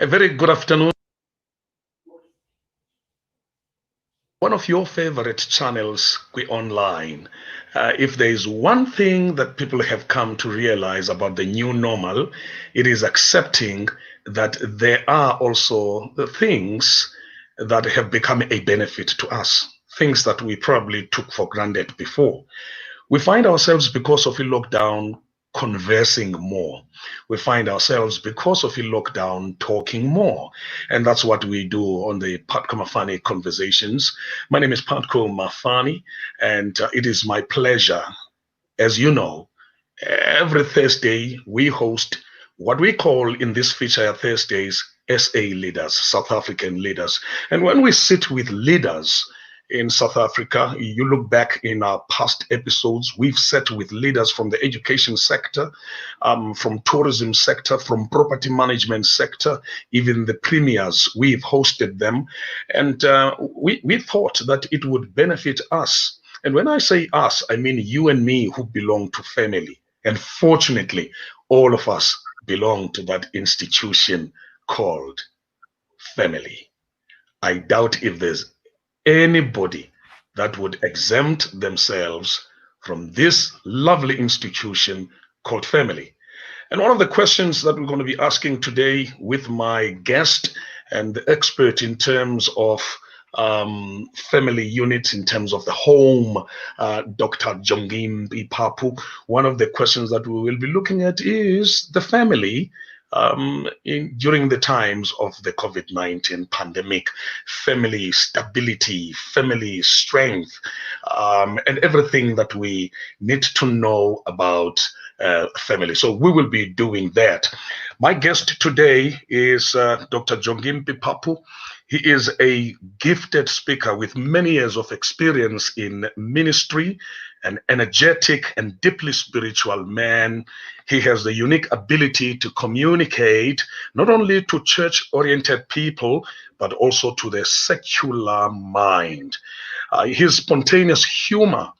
A very good afternoon. One of your favorite channels online. If there is one thing that people have come to realize about the new normal, it is accepting that there are also the things that have become a benefit to us, things that we probably took for granted before. We find ourselves, because of a lockdown, conversing more. We find ourselves, because of a lockdown, talking more. And that's what we do on the Patco Mafani Conversations. My name is Patco Mafani, and it is my pleasure. As you know, every Thursday we host what we call in this feature Thursdays SA leaders, South African leaders. And when we sit with leaders in South Africa, you look back in our past episodes, we've sat with leaders from the education sector, from tourism sector, from property management sector, even the premiers, we've hosted them. And we thought that it would benefit us. And when I say us, I mean you and me who belong to family. And fortunately, all of us belong to that institution called family. I doubt if there's anybody that would exempt themselves from this lovely institution called family. And one of the questions that we're going to be asking today with my guest and the expert in terms of family units, in terms of the home, Dr. Jongimpi Papu, one of the questions that we will be looking at is the family during the times of the COVID-19 pandemic, family stability, family strength, and everything that we need to know about family. So we will be doing that. My guest today is Dr. Jongimpi Papu. He is a gifted speaker with many years of experience in ministry, an energetic and deeply spiritual man. He has the unique ability to communicate not only to church-oriented people, but also to the secular mind. His spontaneous humor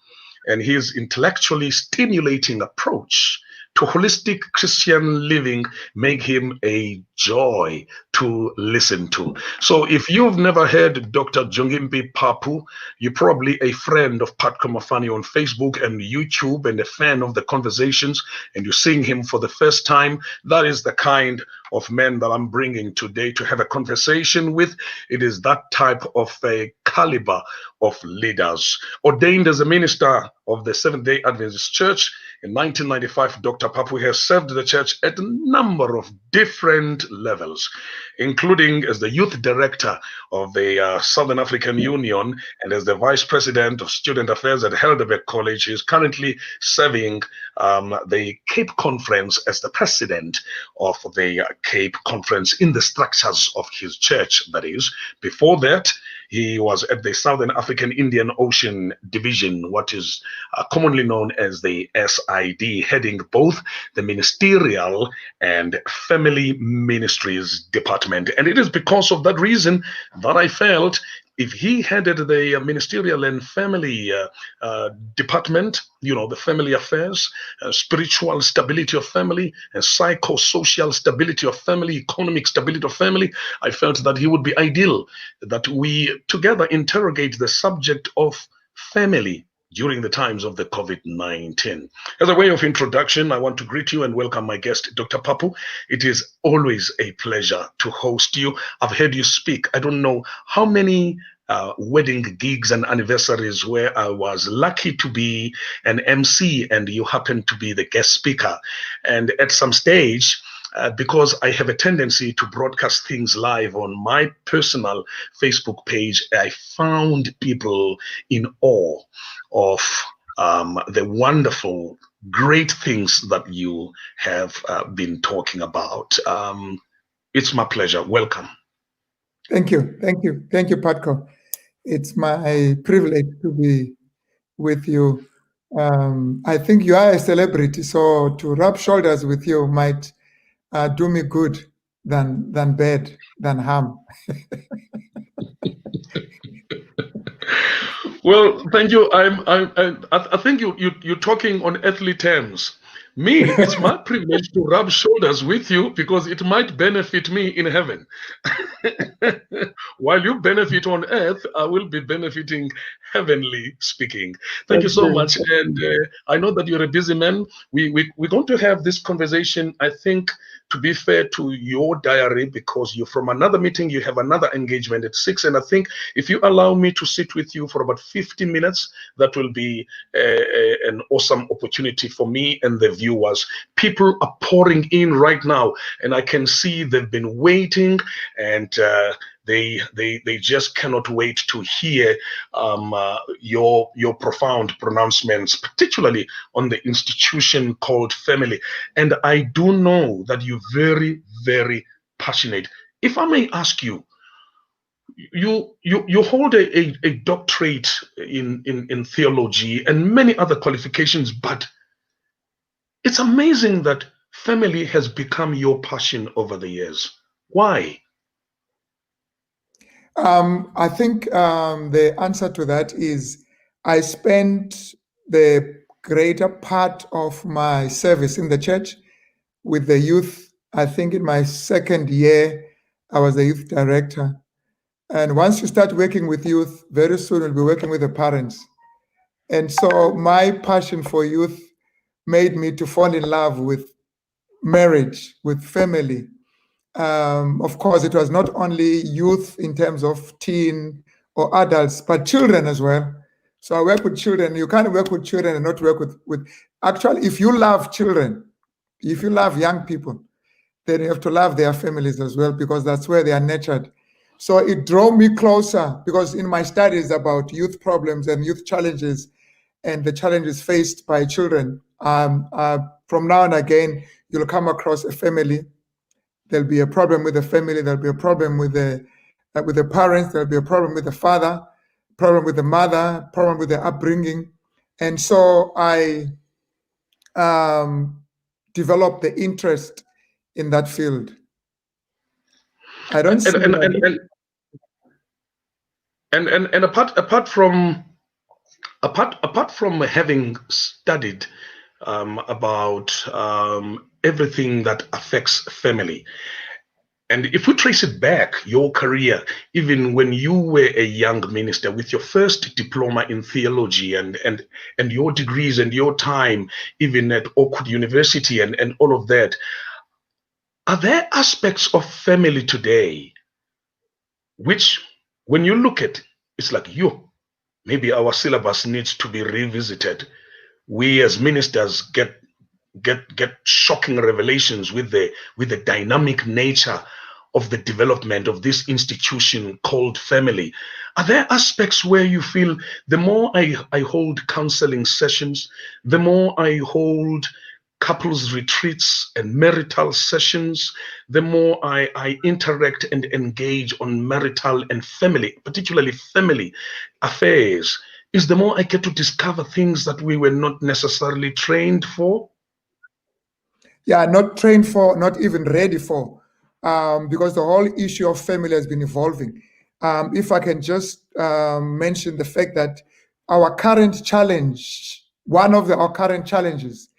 and his intellectually stimulating approach to holistic Christian living make him a joy to listen to. So if you've never heard Dr. Jongimpi Papu, you're probably a friend of Patco Mafani on Facebook and YouTube and a fan of the conversations, and you're seeing him for the first time. That is the kind of man that I'm bringing today to have a conversation with. It is that type of a caliber of leaders. Ordained as a minister of the Seventh-day Adventist Church in 1995, Dr. Papu has served the church at a number of different levels, including as the youth director of the Southern African Union and as the vice president of student affairs at Helderberg College. He is currently serving the Cape Conference as the president of the Cape Conference in the structures of his church, that is. Before that, he was at the Southern African Indian Ocean Division, what is commonly known as the SID, heading both the ministerial and family ministries department. And it is because of that reason that I felt if he headed the ministerial and family department, you know, the family affairs, spiritual stability of family, and psychosocial stability of family, economic stability of family, I felt that he would be ideal, that we together interrogate the subject of family during the times of the COVID-19. As a way of introduction, I want to greet you and welcome my guest, Dr. Papu. It is always a pleasure to host you. I've heard you speak. I don't know how many wedding gigs and anniversaries where I was lucky to be an MC and you happen to be the guest speaker. And at some stage, because I have a tendency to broadcast things live on my personal Facebook page, I found people in awe of the wonderful, great things that you have been talking about. It's my pleasure. Welcome. Thank you. Thank you. Thank you, Patco. It's my privilege to be with you. I think you are a celebrity, so to rub shoulders with you might do me good than bad, than harm. Well, thank you. I think you're talking on earthly terms. Me, it's my privilege to rub shoulders with you because it might benefit me in heaven. While you benefit on earth, I will be benefiting heavenly speaking. Thank you Thank so you. much. And I know that you're a busy man. We're going to have this conversation, I think, to be fair to your diary, because you're from another meeting, you have another engagement at 6. And I think if you allow me to sit with you for about 50 minutes, that will be an awesome opportunity for me and the viewers. People are pouring in right now, and I can see they've been waiting, and they just cannot wait to hear your profound pronouncements, particularly on the institution called family. And I do know that you're very, very passionate. If I may ask you, you hold a doctorate in theology and many other qualifications, but it's amazing that family has become your passion over the years. Why? I think the answer to that is I spent the greater part of my service in the church with the youth. I think in my second year, I was the youth director. And once you start working with youth, very soon you'll be working with the parents. And so my passion for youth made me to fall in love with marriage, with family. Of course, it was not only youth in terms of teen or adults, but children as well. So I work with children. You can't work with children and not work with actually, if you love children, if you love young people, then you have to love their families as well, because that's where they are nurtured. So it drove me closer, because in my studies about youth problems and youth challenges and the challenges faced by children, from now and again, you'll come across a family. There'll be a problem with the family. There'll be a problem with the parents. There'll be a problem with the father, problem with the mother, problem with the upbringing. And so I developed the interest in that field. I don't see and apart from having studied about everything that affects family, and if we trace it back, your career, even when you were a young minister with your first diploma in theology and your degrees and your time, even at Oakwood University and all of that, are there aspects of family today which, when you look at, it's like, maybe our syllabus needs to be revisited. We as ministers get shocking revelations with the dynamic nature of the development of this institution called family. Are there aspects where you feel the more I hold counseling sessions, the more I hold couples retreats and marital sessions, the more I interact and engage on marital and family, particularly family affairs, is the more I get to discover things that we were not necessarily trained for? Yeah, not trained for, not even ready for, because the whole issue of family has been evolving. If I can just mention the fact that our current challenge, one of our current challenges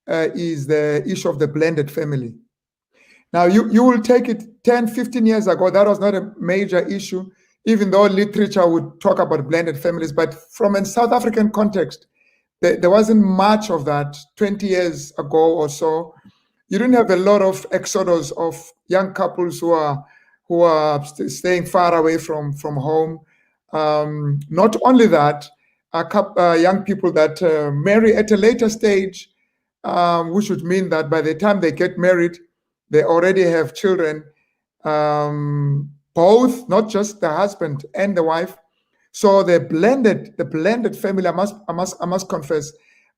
is the issue of the blended family. Now, you will take it 10, 15 years ago, that was not a major issue, even though literature would talk about blended families. But from a South African context, there wasn't much of that 20 years ago or so. You didn't have a lot of exodus of young couples who are staying far away from home. Not only that, young people that marry at a later stage, which would mean that by the time they get married, they already have children, both, not just the husband and the wife. So the blended family, I must confess.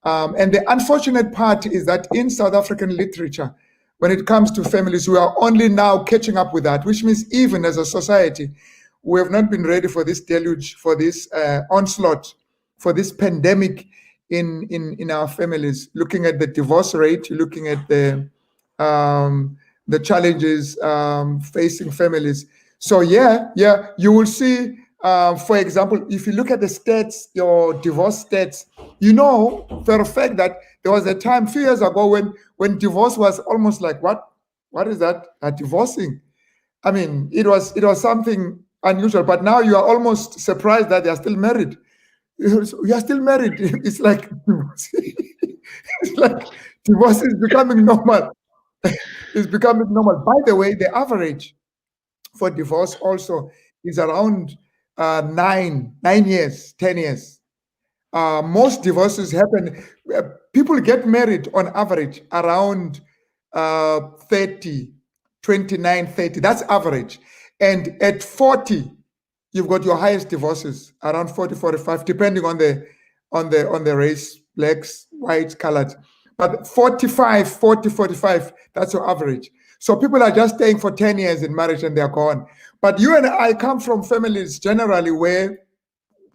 And the unfortunate part is that in South African literature, when it comes to families, we are only now catching up with that, which means even as a society, we have not been ready for this deluge, for this onslaught, for this pandemic in our families. Looking at the divorce rate, looking at the challenges facing families. So yeah, you will see For example, if you look at the stats, your divorce stats, you know for a fact that there was a time a few years ago when divorce was almost like, what is that? Divorcing. I mean, it was something unusual, but now you are almost surprised that they are still married. You are still married. It's like it's like divorce is becoming normal. It's becoming normal. By the way, the average for divorce also is around 9 years, 10 years. Most divorces happen, people get married on average around 30, 29, 30. That's average. And at 40, you've got your highest divorces, around 40, 45, depending on the race, blacks, whites, colored. But 45, 40, 45, that's your average. So people are just staying for 10 years in marriage and they're gone. But you and I come from families generally where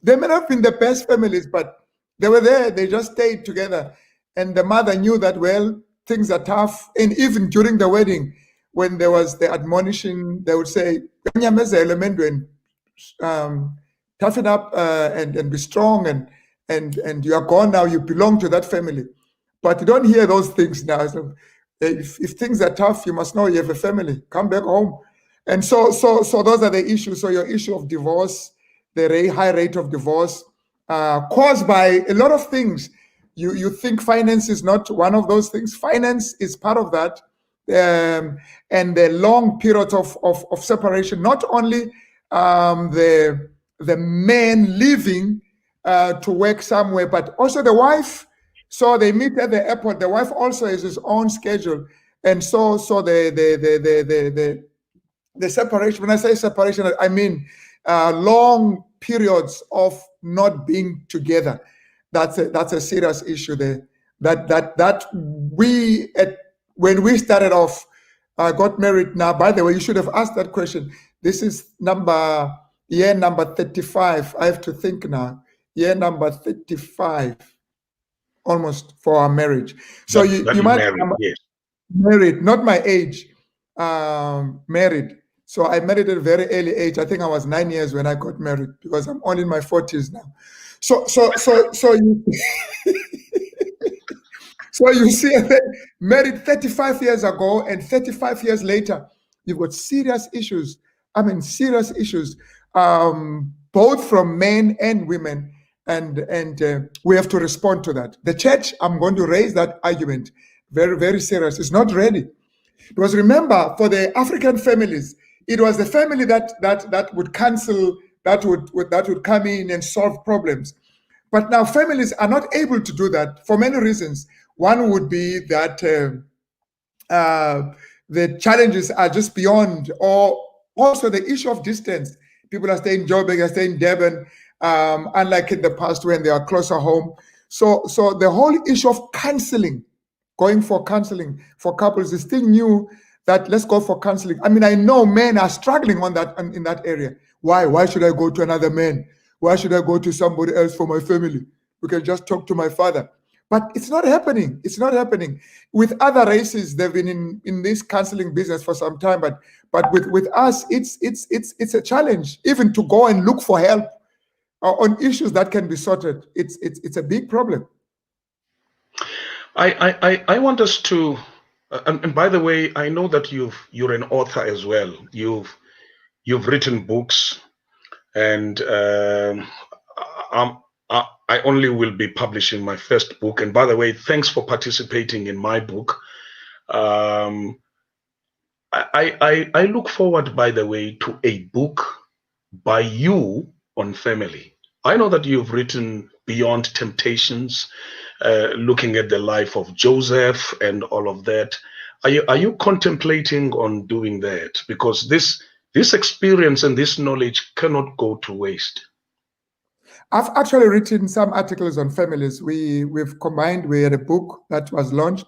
they may not have been the best families, but they were there. They just stayed together. And the mother knew that, well, things are tough. And even during the wedding, when there was the admonition, they would say, toughen up and be strong and you are gone now, you belong to that family. But you don't hear those things now. So if things are tough, you must know you have a family. Come back home. And so those are the issues. So your issue of divorce, the high rate of divorce, caused by a lot of things. You think finance is not one of those things. Finance is part of that. And the long period of separation, not only the man leaving to work somewhere, but also the wife. So they meet at the airport. The wife also has his own schedule, and so the separation. When I say separation, I mean long periods of not being together. That's a serious issue there. That we when we started off, got married. Now, by the way, you should have asked that question. This is year number 35. I have to think now. Year number 35, almost, for our marriage. So you might married, yes. Married, not my age. Married. So I married at a very early age. I think I was 9 years when I got married because I'm only in my 40s now. So you so you see, married 35 years ago and 35 years later, you've got serious issues. I mean, serious issues, both from men and women, and we have to respond to that. The church, I'm going to raise that argument, very, very serious. It's not ready. Because remember, for the African families, it was the family that would counsel, that would come in and solve problems. But now families are not able to do that for many reasons. One would be that the challenges are just beyond, or also the issue of distance. People are staying in Joburg, are staying in Durban, unlike in the past when they are closer home. So the whole issue of counseling, going for counseling for couples is still new. That let's go for counseling. I mean, I know men are struggling on that in that area. Why should I go to another man? Why should I go to somebody else for my family? We can just talk to my father. But it's not happening. It's not happening. With other races, they've been in this counseling business for some time. But with us, it's a challenge even to go and look for help on issues that can be sorted. It's a big problem. I want us to, and by the way, I know that you're an author as well. You've written books, and I only will be publishing my first book. And by the way, thanks for participating in my book. I look forward, by the way, to a book by you on family. I know that you've written Beyond Temptations, looking at the life of Joseph and all of that. Are you contemplating on doing that? Because this experience and this knowledge cannot go to waste. I've actually written some articles on families. We've combined. We had a book that was launched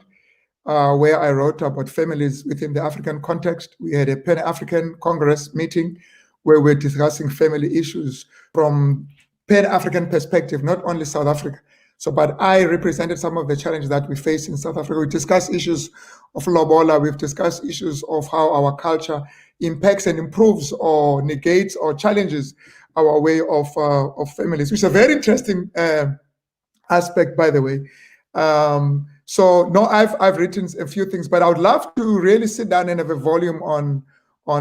where I wrote about families within the African context. We had a Pan-African Congress meeting where we're discussing family issues from Pan-African perspective, not only South Africa. But I represented some of the challenges that we face in South Africa. We discussed issues of lobola. We've discussed issues of how our culture impacts and improves or negates or challenges way of families, which is a very interesting aspect, by the way. So no, I've written a few things, but I would love to really sit down and have a volume on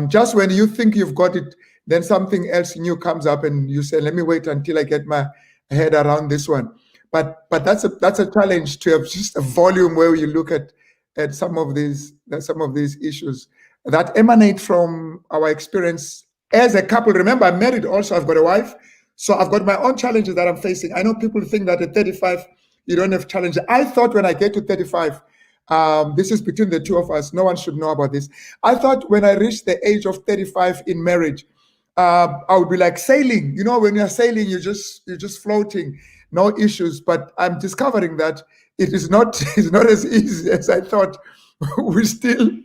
just when you think you've got it, then something else new comes up and you say, let me wait until I get my head around this one. But that's a challenge to have just a volume where you look at some of these issues that emanate from our experience as a couple. Remember, I'm married also, I've got a wife. So I've got my own challenges that I'm facing. I know people think that at 35, you don't have challenges. I thought when I get to 35, this is between the two of us, no one should know about this. I thought when I reached the age of 35 in marriage, I would be like sailing. You know, when you're sailing, you're just floating, no issues. But I'm discovering that it is not, it's not as easy as I thought. we still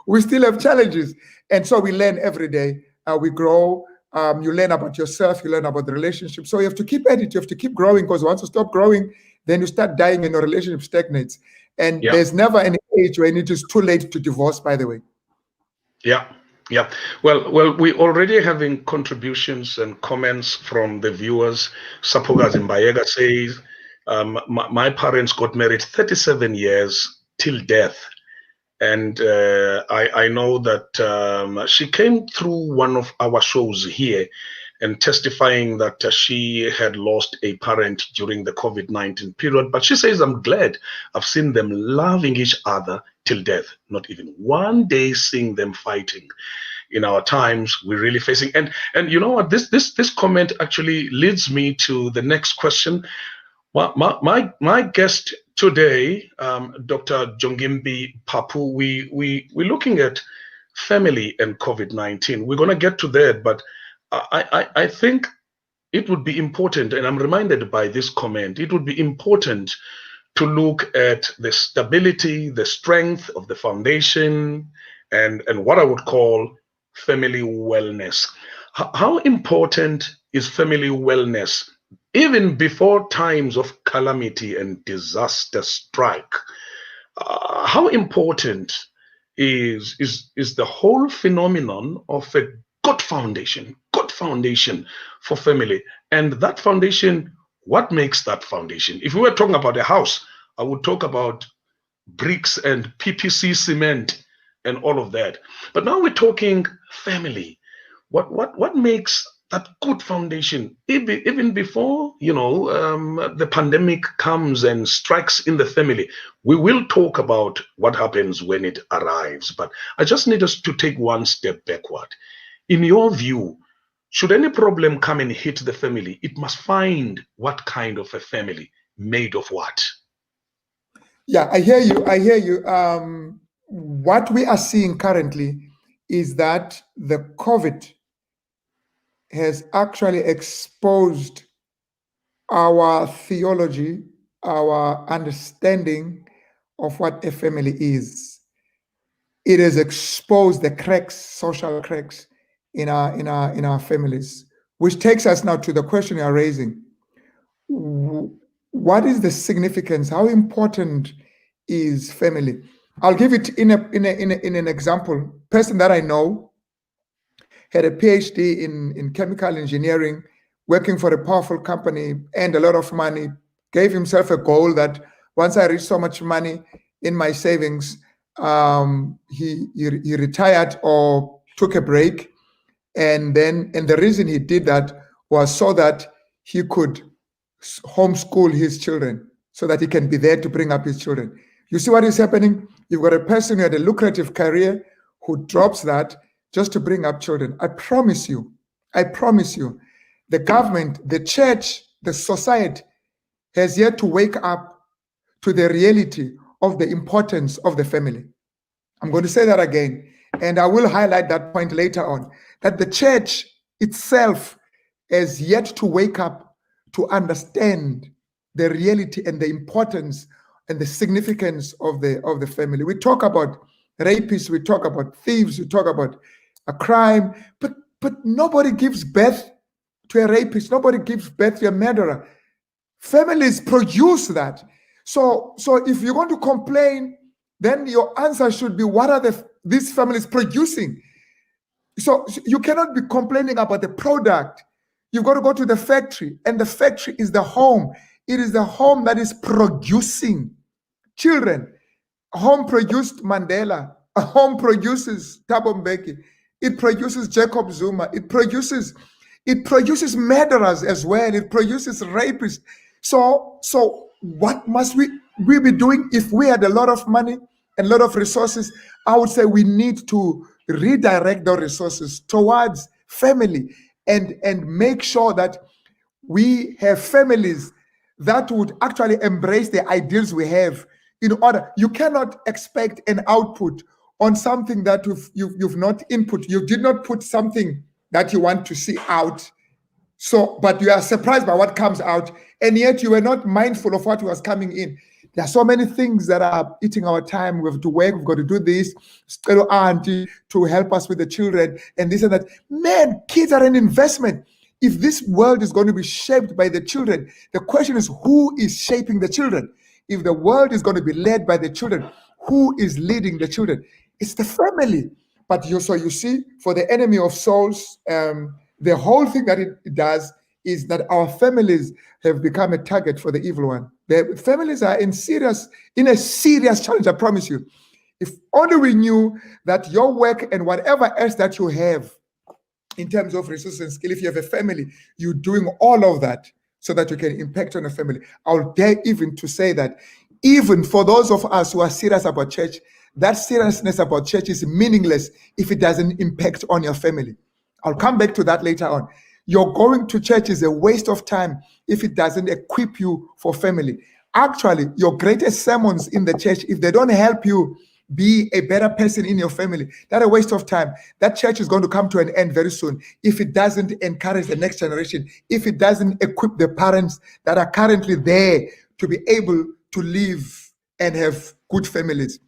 have challenges. And so we learn every day. We grow. You learn about yourself, you learn about the relationship. So you have to keep at it, you have to keep growing, because once you stop growing, then you start dying and your relationship stagnates. And there's never any age when it is too late to divorce, by the way. Yeah. Well, we already having contributions and comments from the viewers. Sapoga Zimbayega says, my parents got married 37 years till death. And I know that she came through one of our shows here and testifying that she had lost a parent during the COVID-19 period. But she says, I'm glad I've seen them loving each other till death. Not even one day seeing them fighting. In our times, we're really facing. And you know what? This comment actually leads me to the next question. My guest today, Dr. Jongimpi Papu, we're looking at family and COVID-19. We're going to get to that, but I think it would be important, and I'm reminded by this comment, it would be important to look at the stability, the strength of the foundation, and what I would call family wellness. How important is family wellness? Even before times of calamity and disaster strike, how important is the whole phenomenon of a good foundation for family? And that foundation, what makes that foundation? If we were talking about a house, I would talk about bricks and PPC cement and all of that. But now we're talking family. What makes that good foundation, even before the pandemic comes and strikes in the family? We will talk about what happens when it arrives, but I just need us to take one step backward. In your view, should any problem come and hit the family, it must find what kind of a family, made of what? Yeah, I hear you. What we are seeing currently is that the COVID has actually exposed our theology, our understanding of what a family is. It has exposed the cracks, social cracks in our families, which takes us now to the question you are raising. What is the significance? How important is family? I'll give it in an example. Person that I know had a PhD in chemical engineering, working for a powerful company, earned a lot of money, gave himself a goal that once I reach so much money in my savings, he retired or took a break. And the reason he did that was so that he could homeschool his children, so that he can be there to bring up his children. You see what is happening? You've got a person who had a lucrative career who drops that just to bring up children. I promise you, the government, the church, the society has yet to wake up to the reality of the importance of the family. I'm going to say that again, and I will highlight that point later on, that the church itself has yet to wake up to understand the reality and the importance and the significance of the family. We talk about rapists, we talk about thieves, we talk about a crime, but nobody gives birth to a rapist, nobody gives birth to a murderer. Families produce that. So if you're going to complain, then your answer should be, what are these families producing? So you cannot be complaining about the product. You've got to go to the factory, and the factory is the home. It is the home that is producing children. A home produced Mandela. A home produces Thabo Mbeki. It produces Jacob Zuma. It produces murderers as well. It produces rapists. So what must we be doing if we had a lot of money and a lot of resources? I would say we need to redirect those resources towards family and make sure that we have families that would actually embrace the ideals we have. In order, you cannot expect an output on something that you've not input. You did not put something that you want to see out. So, but you are surprised by what comes out, and yet you were not mindful of what was coming in. There are so many things that are eating our time. We have to work, we've got to do this, little auntie to help us with the children, and this and that. Man, kids are an investment. If this world is going to be shaped by the children, the question is, who is shaping the children? If the world is going to be led by the children, who is leading the children? It's the family. But you see, for the enemy of souls, the whole thing that it does is that our families have become a target for the evil one. The families are in a serious challenge, I promise you. If only we knew that your work and whatever else that you have in terms of resources and skill, if you have a family, you're doing all of that so that you can impact on a family. I'll dare even to say that even for those of us who are serious about church, that seriousness about church is meaningless if it doesn't impact on your family. I'll come back to that later on. Your going to church is a waste of time if it doesn't equip you for family. Actually, your greatest sermons in the church, if they don't help you be a better person in your family, that's a waste of time. That church is going to come to an end very soon if it doesn't encourage the next generation, if it doesn't equip the parents that are currently there to be able to live and have good families.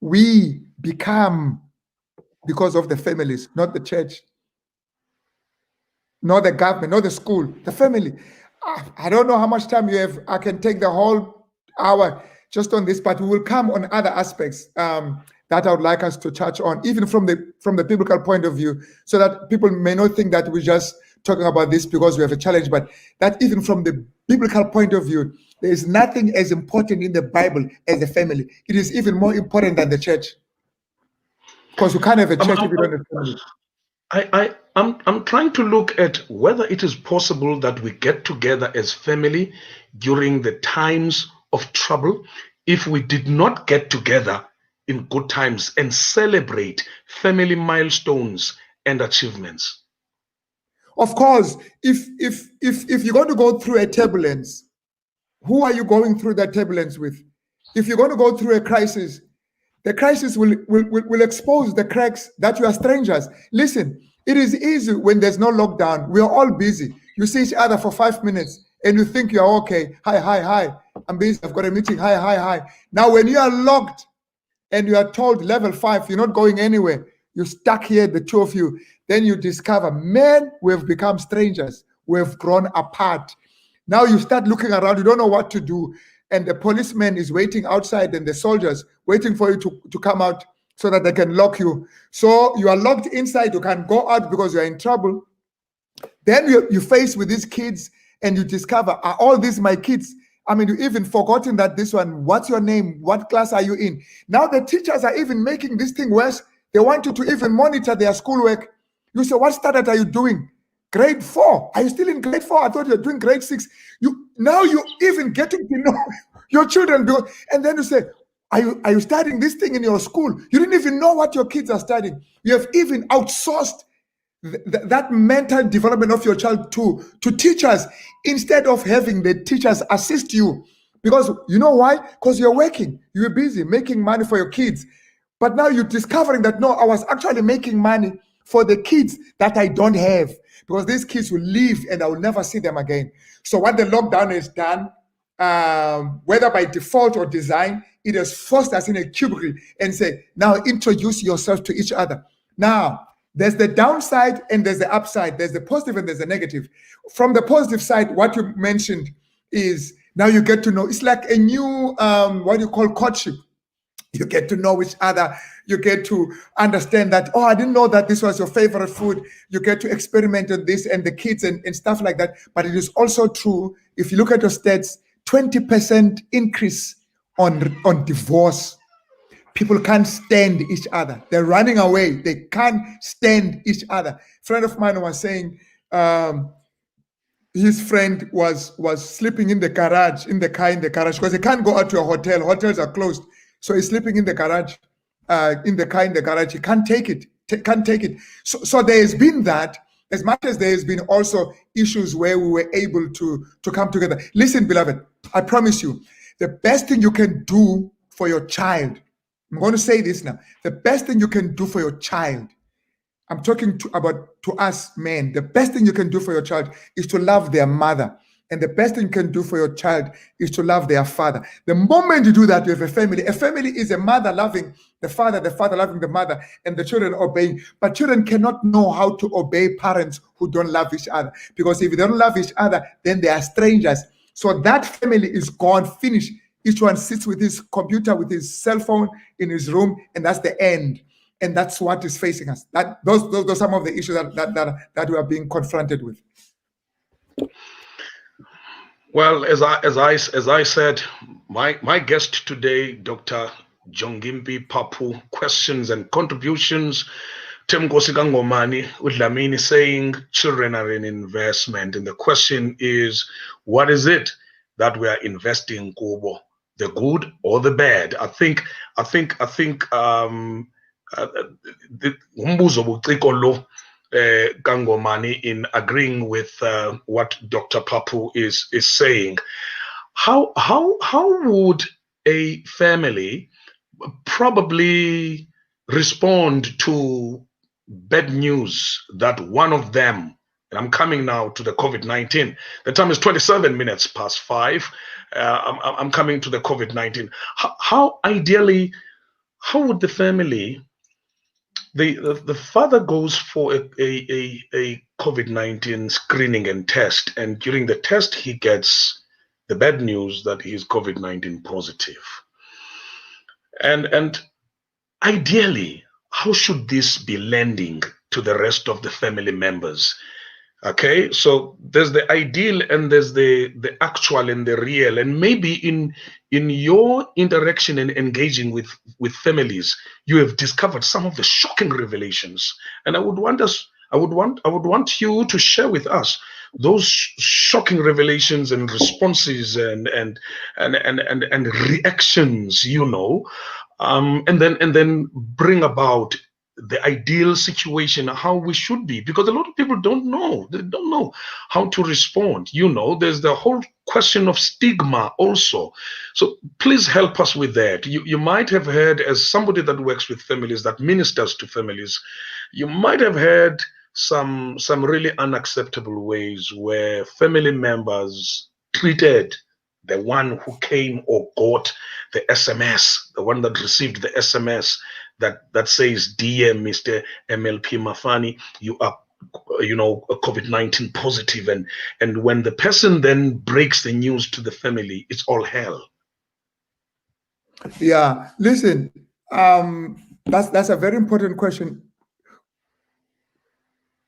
We become, because of the families, not the church, not the government, not the school, the family. I don't know how much time you have. I can take the whole hour just on this, but we will come on other aspects that I would like us to touch on, even from the biblical point of view, so that people may not think that we're just talking about this because we have a challenge, but that even from the biblical point of view, there is nothing as important in the Bible as the family. It is even more important than the church, because you can't have a church if you don't have a family. I'm trying to look at whether it is possible that we get together as family during the times of trouble, if we did not get together in good times and celebrate family milestones and achievements. Of course, if you're going to go through a turbulence, who are you going through that turbulence with? If you're going to go through a crisis, the crisis will expose the cracks that you are strangers. Listen, it is easy when there's no lockdown. We are all busy. You see each other for 5 minutes and you think you are okay. Hi. I'm busy. I've got a meeting. Hi. Now, when you are locked and you are told level 5, you're not going anywhere, you're stuck here, the two of you, then you discover, man, we've become strangers. We've grown apart. Now you start looking around. You don't know what to do. And the policeman is waiting outside and the soldiers waiting for you to come out so that they can lock you. So you are locked inside. You can't go out because you're in trouble. Then you're faced with these kids and you discover, are all these my kids? I mean, you even forgotten that this one, what's your name? What class are you in? Now the teachers are even making this thing worse. They want you to even monitor their schoolwork. You say, what standard are you doing? Grade 4. Are you still in grade 4? I thought you were doing grade 6. Now you even getting to know your children do. And then you say, are you studying this thing in your school? You didn't even know what your kids are studying. You have even outsourced that mental development of your child to teachers instead of having the teachers assist you. Because you know why? Because you're working. You're busy making money for your kids. But now you're discovering that, no, I was actually making money for the kids that I don't have. Because these kids will leave and I will never see them again. So what the lockdown has done, whether by default or design, it has forced us in a cubicle and say, now introduce yourself to each other. Now, there's the downside and there's the upside. There's the positive and there's the negative. From the positive side, what you mentioned is now you get to know. It's like a new, what you call courtship. You get to know each other. You get to understand that, oh, I didn't know that this was your favorite food. You get to experiment with this and the kids and stuff like that. But it is also true, if you look at your stats, 20% increase on divorce. People can't stand each other. They're running away. They can't stand each other. A friend of mine was saying his friend was sleeping in the garage, in the car in the garage, because he can't go out to a hotel. Hotels are closed. So he's sleeping in the garage, in the car in the garage. He can't take it. Can't take it. So there has been that, as much as there has been also issues where we were able to come together. Listen, beloved, I promise you, the best thing you can do for your child, I'm going to say this now, the best thing you can do for your child, I'm talking to us men, the best thing you can do for your child is to love their mother. And the best thing you can do for your child is to love their father. The moment you do that, you have a family. A family is a mother loving the father loving the mother, and the children obeying. But children cannot know how to obey parents who don't love each other. Because if they don't love each other, then they are strangers. So that family is gone, finished. Each one sits with his computer, with his cell phone in his room, and that's the end. And that's what is facing us. Those are some of the issues that we are being confronted with. Well, as I said, my guest today, Dr. Jongimpi Papu, questions and contributions. Tim Ngomani Udlamini saying children are an investment, and the question is, what is it that we are investing in Kubo, the good or the bad? I think umbuzo buciko lo Kangomani, in agreeing with what Dr. Papu is saying. How would a family probably respond to bad news that one of them, and I'm coming now to the COVID-19, the time is 27 minutes past 5, I'm coming to the COVID-19. How ideally, how would the family, the father goes for a COVID-19 screening and test, and during the test he gets the bad news that he is COVID-19 positive. And ideally, how should this be lending to the rest of the family members? Okay, so there's the ideal and there's the actual and the real, and maybe in your interaction and engaging with families, you have discovered some of the shocking revelations, and I would want you to share with us those shocking revelations and responses and reactions, and then bring about the ideal situation, how we should be, because a lot of people don't know. They don't know how to respond. There's the whole question of stigma also. So please help us with that. You might have heard, as somebody that works with families, that ministers to families, you might have heard some really unacceptable ways where family members treated the one who came or got the SMS, the one that received the SMS that says, "Dear Mr. MLP Mafani, you are, COVID-19 positive," and when the person then breaks the news to the family, it's all hell. Yeah, listen, that's a very important question.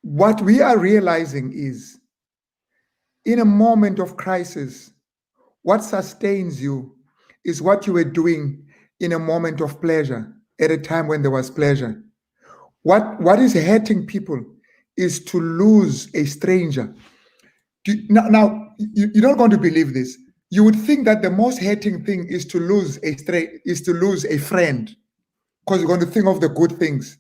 What we are realizing is, in a moment of crisis, what sustains you is what you were doing in a moment of pleasure, at a time when there was pleasure. What is hurting people is to lose a stranger. Now, you're not going to believe this. You would think that the most hurting thing is to lose a friend, because you're going to think of the good things.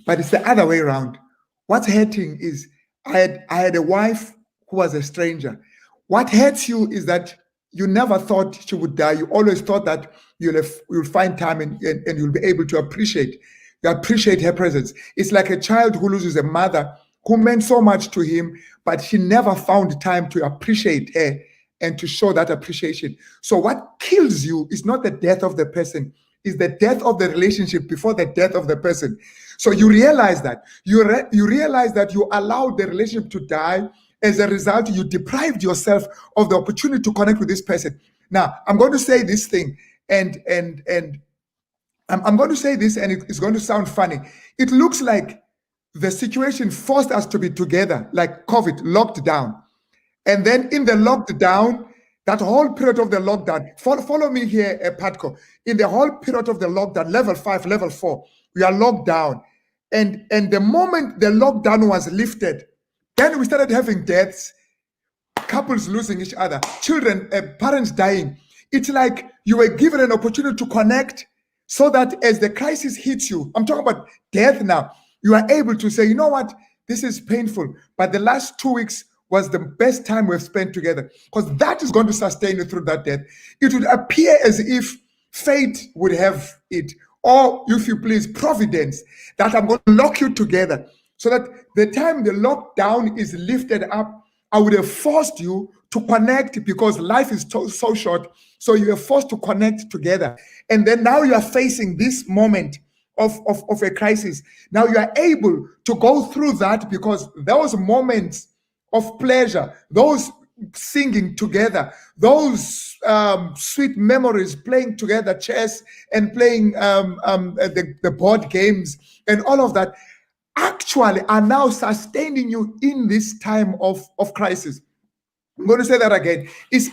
But it's the other way around. What's hurting is, I had a wife who was a stranger. What hurts you is that you never thought she would die. You always thought that you'll find time and you'll be able to appreciate her presence. It's like a child who loses a mother who meant so much to him, but he never found time to appreciate her and to show that appreciation. So what kills you is not the death of the person, is the death of the relationship before the death of the person. So you realize that. You realize that you allowed the relationship to die. As a result, you deprived yourself of the opportunity to connect with this person. Now, I'm going to say this thing, and I'm going to say this, and it's going to sound funny. It looks like the situation forced us to be together, like COVID, locked down. And then in the lockdown, that whole period of the lockdown, follow me here, Patco. In the whole period of the lockdown, level 5, level 4, we are locked down. And the moment the lockdown was lifted, then we started having deaths, couples losing each other, children, parents dying. It's like you were given an opportunity to connect so that as the crisis hits you, I'm talking about death now, you are able to say, you know what, this is painful, but the last 2 weeks was the best time we've spent together, because that is going to sustain you through that death. It would appear as if fate would have it, or if you please, providence, that I'm going to lock you together so that the time the lockdown is lifted up, I would have forced you to connect, because life is so short. So you are forced to connect together. And then now you are facing this moment of a crisis. Now you are able to go through that, because those moments of pleasure, those singing together, those sweet memories, playing together chess and playing the board games and all of that, actually are now sustaining you in this time of crisis. I'm going to say that again. It's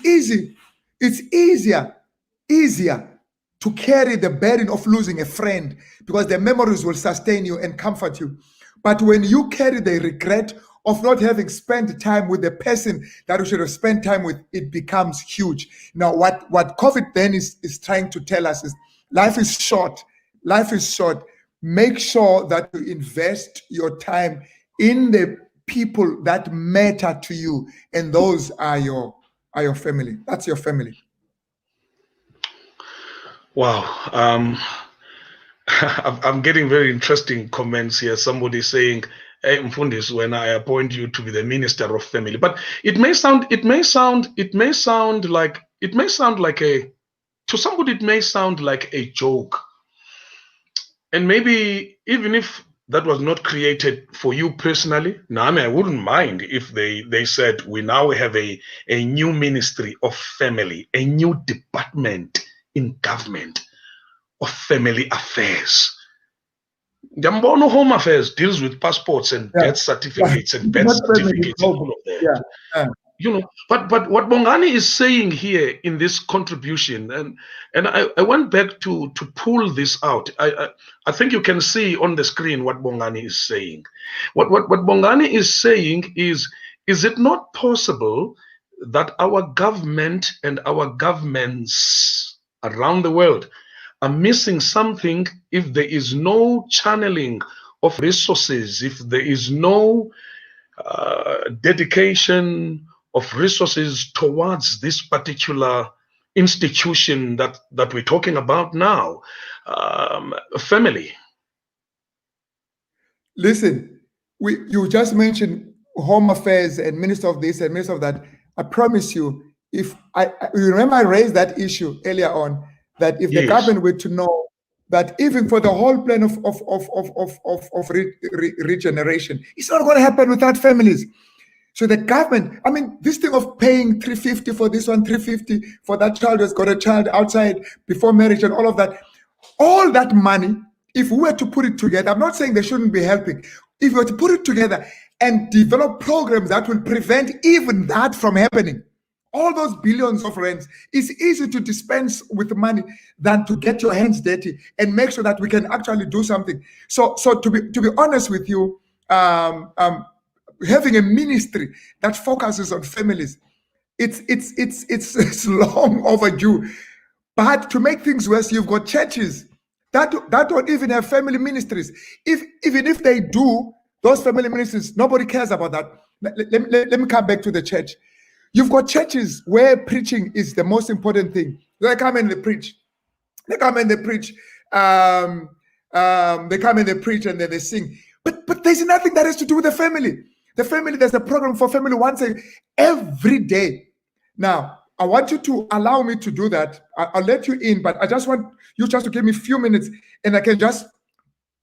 easier to carry the burden of losing a friend, because the memories will sustain you and comfort you. But when you carry the regret of not having spent time with the person that you should have spent time with, it becomes huge. Now, what COVID then is trying to tell us is life is short. Life is short. Make sure that you invest your time in the people that matter to you, and those are your family. That's your family. Wow. I'm getting very interesting comments here. Somebody saying, "Hey, Mfundis, when I appoint you to be the minister of family," but it may sound like to somebody it may sound like a joke, and maybe even if that was not created for you personally. Now, I mean, I wouldn't mind if they said we now have a new ministry of family, a new department in government of family affairs. Jambono Home Affairs deals with passports and death certificates and birth certificates and all of that. You know, but what Bongani is saying here in this contribution, and I went back to pull this out. I think you can see on the screen what Bongani is saying. What Bongani is saying is it not possible that our government and our governments around the world are missing something if there is no channeling of resources, if there is no dedication of resources towards this particular institution that we're talking about now, family? Listen, you just mentioned Home Affairs and Minister of this and Minister of that. I promise you, if you remember, I raised that issue earlier on, that if the government were to know that even for the whole plan of regeneration, it's not going to happen without families. So the government, I mean, this thing of paying 350 for this one, 350 for that child who's got a child outside before marriage and all that money, if we were to put it together, I'm not saying they shouldn't be helping. If we were to put it together and develop programs that will prevent even that from happening, all those billions of rands, it's easy to dispense with money than to get your hands dirty and make sure that we can actually do something. So to be honest with you, having a ministry that focuses on families, it's long overdue. But to make things worse, you've got churches that don't even have family ministries. Even if they do, those family ministries, nobody cares about that. Let me come back to the church. You've got churches where preaching is the most important thing. They come and they preach. They come and they preach. They come and they preach and then they sing. But there's nothing that has to do with the family. The family, there's a program for family once every day. Now, I want you to allow me to do that. I'll let you in, but I just want you just to give me a few minutes and I can just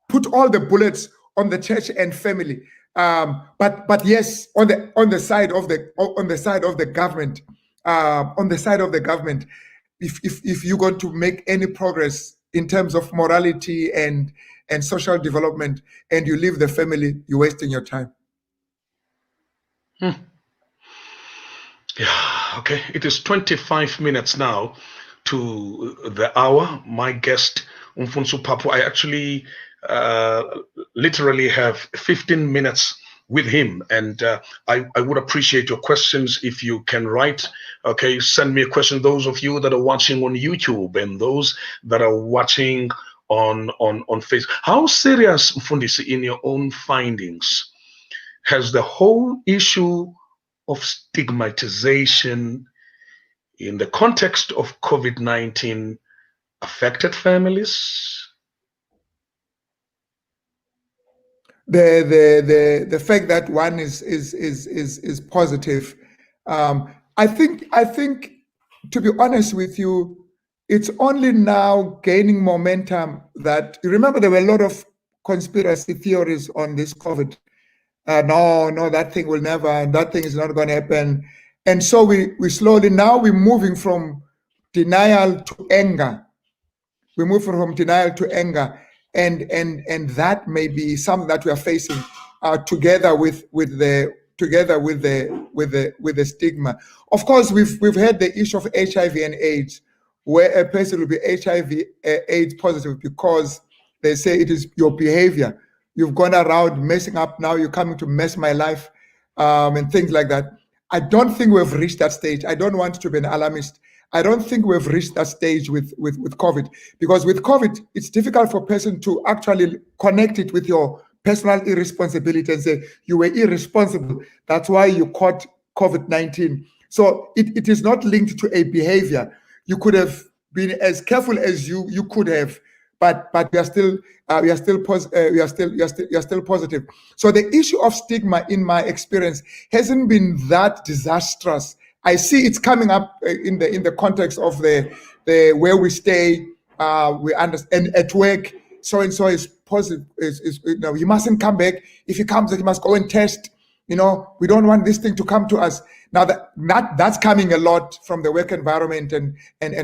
put all the bullets on the church and family. But yes, on the side of the government, if you're going to make any progress in terms of morality and social development, and you leave the family, you're wasting your time. Yeah, okay. It is 25 minutes now to the hour. My guest, Mfundisi Papu, I actually literally have 15 minutes with him, and I would appreciate your questions if you can write. Okay, send me a question. Those of you that are watching on YouTube and those that are watching on Facebook, how serious, Mfundisi, in your own findings, has the whole issue of stigmatization in the context of COVID-19 affected families? The fact that one is positive, I think to be honest with you, it's only now gaining momentum that, you remember, there were a lot of conspiracy theories on this COVID. No, that thing will never, and that thing is not going to happen. And so we slowly, now we're moving from denial to anger. We move from denial to anger, and that may be something that we are facing together with the stigma. Of course, we've had the issue of HIV and AIDS, where a person will be HIV AIDS positive because they say it is your behavior. You've gone around messing up, now you're coming to mess my life, and things like that. I don't think we've reached that stage. I don't want to be an alarmist. I don't think we've reached that stage with COVID, because with COVID, it's difficult for a person to actually connect it with your personal irresponsibility and say, you were irresponsible, that's why you caught COVID-19. So it is not linked to a behavior. You could have been as careful as you could have, but we are still positive. So the issue of stigma, in my experience, hasn't been that disastrous. I see it's coming up in the context of the where we stay. We understand, and at work, so and so is positive. You mustn't come back. If he comes, he must go and test. We don't want this thing to come to us. Now that's coming a lot from the work environment and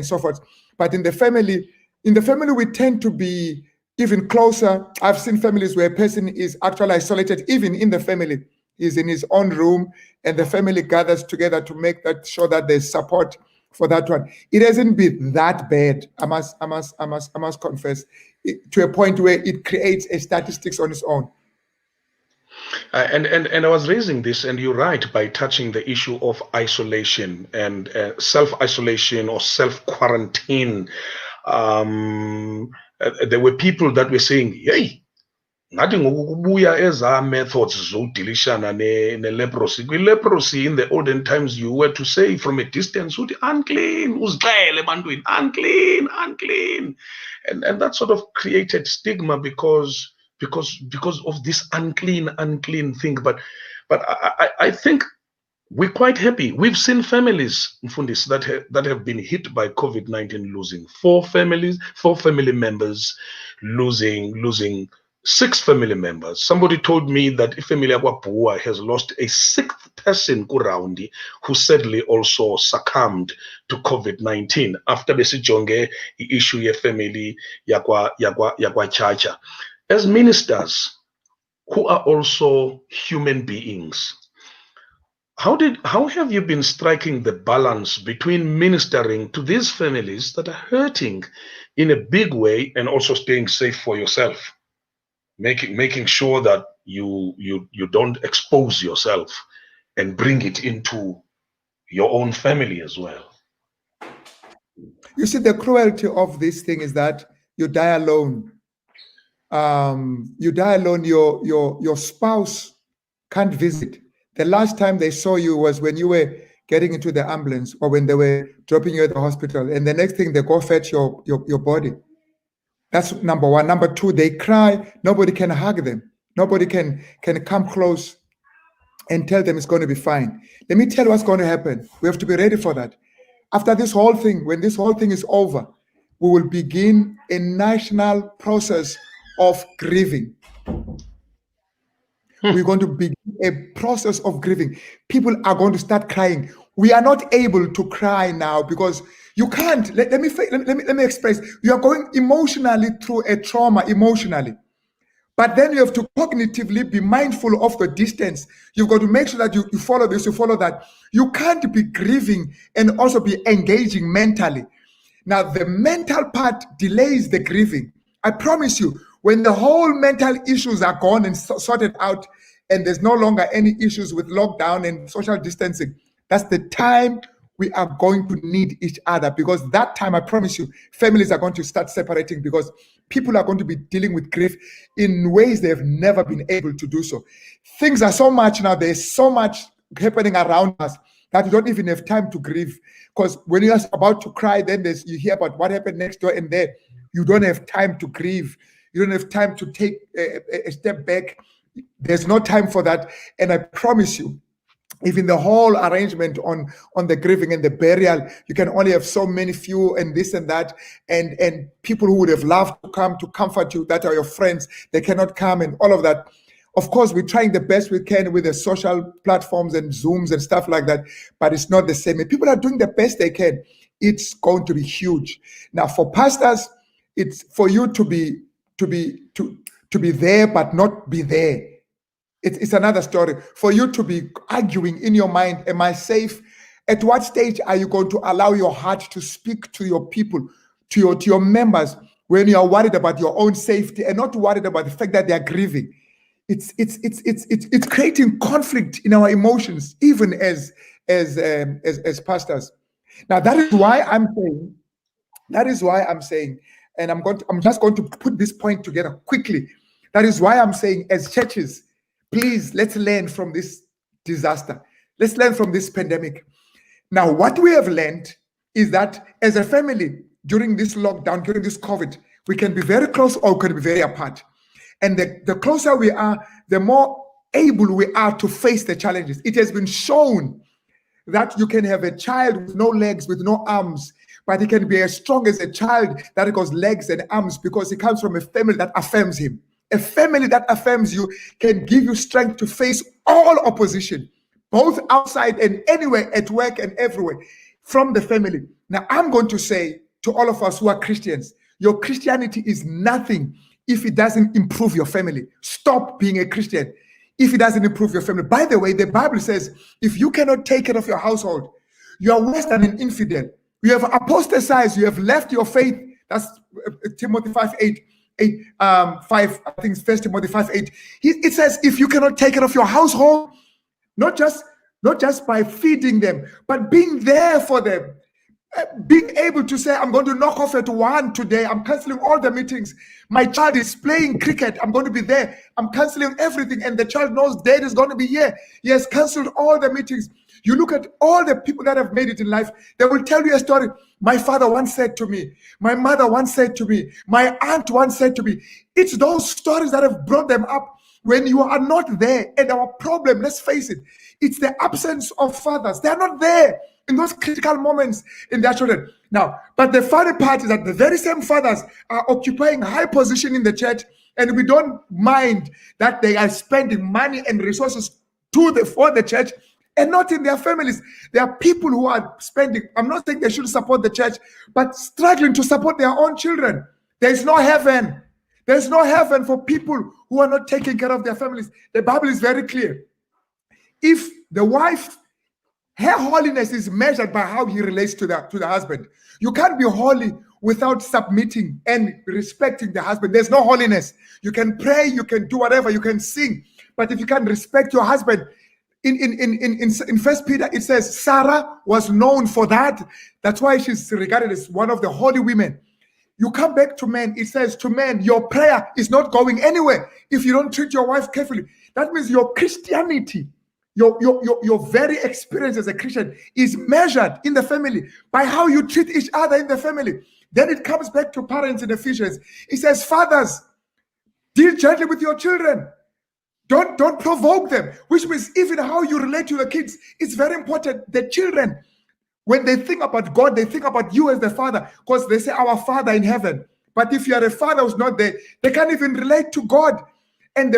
so forth. But in the family, we tend to be even closer. I've seen families where a person is actually isolated, even in the family. He's in his own room, and the family gathers together to make that sure that there's support for that one. It hasn't been that bad, I must confess, to a point where it creates a statistics on its own. And I was raising this, and you're right, by touching the issue of isolation and self-isolation or self-quarantine. There were people that were saying, hey, ngathi ngokubuya eza methods zokudilishana ne-leprosy. Kwi-leprosy, in the olden times, you were to say from a distance, unclean, uzixele ebantwini, unclean. And that sort of created stigma because of this unclean thing. But I think we're quite happy. We've seen families, Mfundisi, that have been hit by COVID-19, losing four family members, losing 6 family members. Somebody told me that family Papu has lost a 6th person kuraundi, who sadly also succumbed to COVID-19 after besijonge issue ye family yakwa chacha. As ministers who are also human beings, how have you been striking the balance between ministering to these families that are hurting in a big way and also staying safe for yourself? Making sure that you don't expose yourself and bring it into your own family as well. You see, the cruelty of this thing is that you die alone. You die alone. Your spouse can't visit. The last time they saw you was when you were getting into the ambulance, or when they were dropping you at the hospital, and the next thing, they go fetch your body. That's number one. Number two, they cry. Nobody can hug them. Nobody can come close and tell them it's going to be fine. Let me tell you what's going to happen. We have to be ready for that. After this whole thing, when this whole thing is over, we will begin a national process of grieving. We're going to begin a process of grieving. People are going to start crying. We are not able to cry now because You can't. Let me express. You are going emotionally through a trauma emotionally. But then you have to cognitively be mindful of the distance. You've got to make sure that you follow this, you follow that. You can't be grieving and also be engaging mentally. Now, the mental part delays the grieving. I promise you, when the whole mental issues are gone and sorted out, and there's no longer any issues with lockdown and social distancing, that's the time we are going to need each other, because that time, I promise you, families are going to start separating, because people are going to be dealing with grief in ways they have never been able to do so. Things are so much now, there's so much happening around us that you don't even have time to grieve. Because when you're about to cry, then you hear about what happened next door and there. You don't have time to grieve. You don't have time to take a step back. There's no time for that. And I promise you, even the whole arrangement on the grieving and the burial, you can only have so many few and this and that, and people who would have loved to come to comfort you, that are your friends, they cannot come, and all of that. Of course, we're trying the best we can with the social platforms and Zooms and stuff like that, but it's not the same. If people are doing the best they can, it's going to be huge. Now, for pastors, it's for you to be there but not be there. It's another story. For you to be arguing in your mind, am I safe? At what stage are you going to allow your heart to speak to your people, to your members, when you are worried about your own safety and not worried about the fact that they are grieving? It's creating conflict in our emotions, even as pastors. Now that is why I'm saying, and I'm just going to put this point together quickly. That is why I'm saying, as churches, please, let's learn from this disaster. Let's learn from this pandemic. Now, what we have learned is that as a family, during this lockdown, during this COVID, we can be very close or we can be very apart. And the closer we are, the more able we are to face the challenges. It has been shown that you can have a child with no legs, with no arms, but he can be as strong as a child that has legs and arms, because he comes from a family that affirms him. A family that affirms you can give you strength to face all opposition, both outside and anywhere, at work and everywhere, from the family. Now, I'm going to say to all of us who are Christians, your Christianity is nothing if it doesn't improve your family. Stop being a Christian if it doesn't improve your family. By the way, the Bible says, if you cannot take care of your household, you are worse than an infidel. You have apostatized, you have left your faith. That's Timothy 5:8. 5, I think it's 1 Timothy 5:8. It says, if you cannot take care of your household, not just by feeding them, but being there for them, being able to say, I'm going to knock off at 1 today, I'm canceling all the meetings. My child is playing cricket, I'm going to be there, I'm canceling everything, and the child knows dad is going to be here. He has canceled all the meetings. You look at all the people that have made it in life, they will tell you a story. My father once said to me, my mother once said to me, my aunt once said to me. It's those stories that have brought them up when you are not there. And our problem, let's face it, it's the absence of fathers. They're not there in those critical moments in their children. Now, but the funny part is that the very same fathers are occupying high position in the church, and we don't mind that they are spending money and resources for the church, and not in their families. There are people who are spending, I'm not saying they should support the church, but struggling to support their own children. There's no heaven. There's no heaven for people who are not taking care of their families. The Bible is very clear. If the wife, her holiness is measured by how he relates to the husband. You can't be holy without submitting and respecting the husband. There's no holiness. You can pray, you can do whatever, you can sing, but if you can't respect your husband, in First Peter, it says Sarah was known for that. That's why she's regarded as one of the holy women. You come back to men, it says to men, your prayer is not going anywhere if you don't treat your wife carefully. That means your Christianity, your very experience as a Christian is measured in the family by how you treat each other in the family. Then it comes back to parents in Ephesians. It says, fathers, deal gently with your children. Don't provoke them, which means even how you relate to the kids, it's very important. The children, when they think about God, they think about you as the father, because they say our Father in heaven. But if you are a father who's not there, they can't even relate to God. And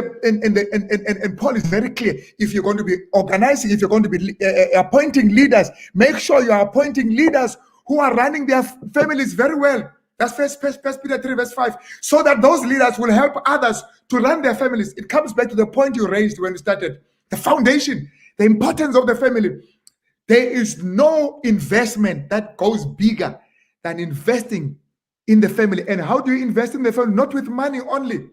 Paul is very clear. If you're going to be organizing, if you're going to be appointing leaders, make sure you are appointing leaders who are running their families very well. That's First Peter 3 verse 5. So that those leaders will help others to run their families. It comes back to the point you raised when we started. The foundation, the importance of the family. There is no investment that goes bigger than investing in the family. And how do you invest in the family? Not with money only.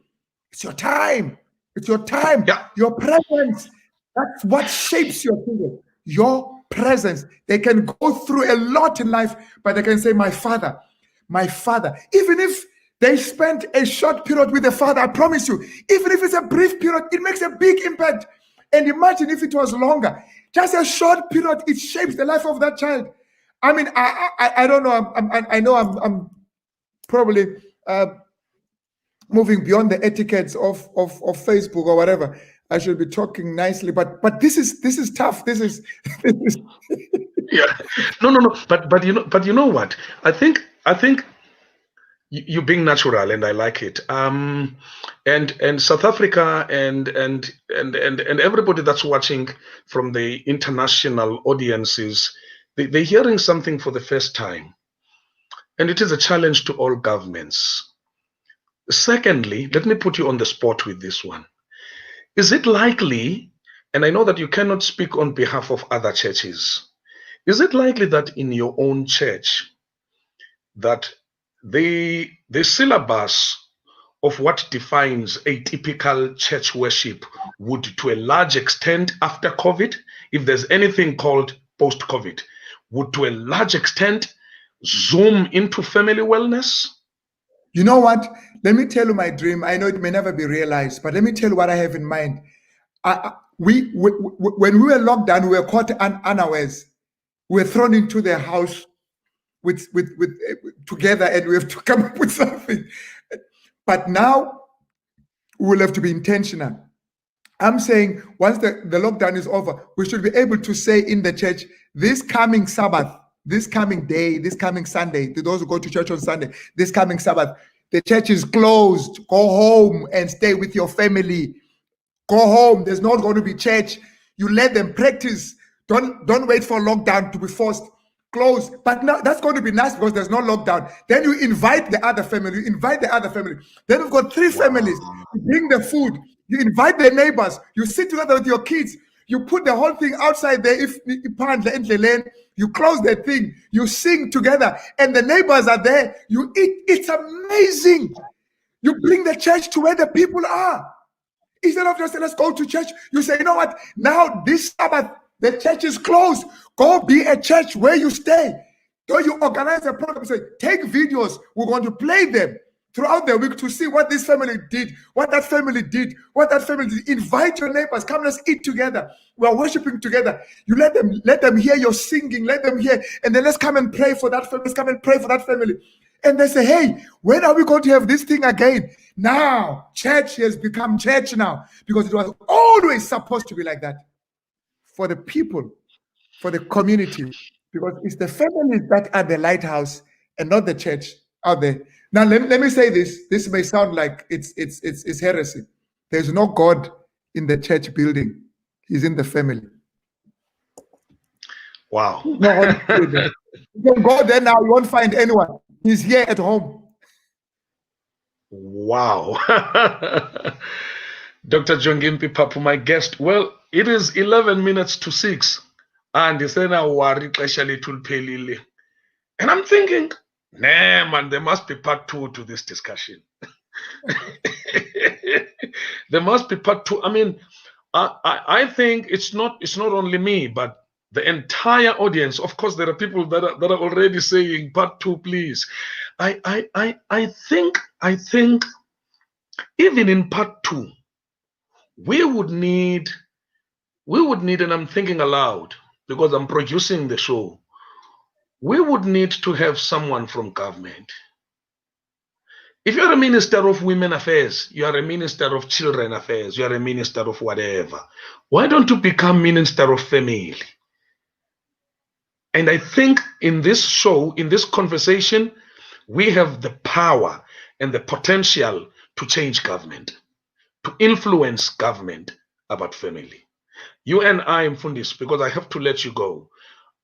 It's your time. It's your time. Yeah. Your presence. That's what shapes your children. Your presence. They can go through a lot in life, but they can say, my father. Even if they spent a short period with the father, I promise you, even if it's a brief period, it makes a big impact. And imagine if it was longer. Just a short period, it shapes the life of that child. I mean, I don't know. I know I'm probably moving beyond the etiquettes of Facebook or whatever. I should be talking nicely, but this is tough. This is Yeah. No. But you know what? I think you being natural, and I like it. And South Africa and everybody that's watching from the international audiences, they're hearing something for the first time, and it is a challenge to all governments. Secondly, let me put you on the spot with this one. Is it likely, and I know that you cannot speak on behalf of other churches, is it likely that in your own church that the syllabus of what defines a typical church worship would, to a large extent after COVID, if there's anything called post-COVID, would to a large extent zoom into family wellness? You know what? Let me tell you my dream. I know it may never be realized, but let me tell you what I have in mind. When we were locked down, we were caught unawares. We were thrown into the house with together, and we have to come up with something. But now we will have to be intentional. I'm saying once the lockdown is over, we should be able to say in the church, this coming Sabbath, this coming day, this coming Sunday, to those who go to church on Sunday, this coming Sabbath, the church is closed. Go home and stay with your family. Go home. There's not going to be church. You let them practice. Don't wait for lockdown to be forced. Close. But now that's going to be nice because there's no lockdown. Then you invite the other family. Then we've got 3 families. You bring the food. You invite the neighbors. You sit together with your kids. You put the whole thing outside there. If you close the thing. You sing together, and the neighbors are there. You eat. It's amazing. You bring the church to where the people are. Instead of just let's go to church, you say, you know what? Now this Sabbath, the church is closed. Go be a church where you stay. So you organize a program, say, take videos. We're going to play them throughout the week to see what this family did, what that family did. Invite your neighbors. Come, let's eat together. We're worshiping together. You let them hear your singing, let them hear, and then let's come and pray for that family. Let's come and pray for that family. And they say, hey, when are we going to have this thing again? Now, church has become church now, because it was always supposed to be like that. For the people, for the community, because it's the families that are the lighthouse and not the church out there. Now, let me say this. This may sound like it's heresy. There's no God in the church building. He's in the family. Wow. No, you can go there now, you won't find anyone. He's here at home. Wow. Dr. Jongimpi Papu, my guest. Well, it is 11 minutes to 6. And and I'm thinking, nah, man, there must be part 2 to this discussion. There must be part 2. I mean, I think it's not only me, but the entire audience. Of course, there are people that are already saying part 2, please. I think even in part 2, we would need, and I'm thinking aloud because I'm producing the show, we would need to have someone from government. If you're a minister of women affairs, you are a minister of children affairs, you are a minister of whatever, why don't you become minister of family? And I think in this show, in this conversation, we have the power and the potential to change government, to influence government about family. You and I, Mfundis, because I have to let you go.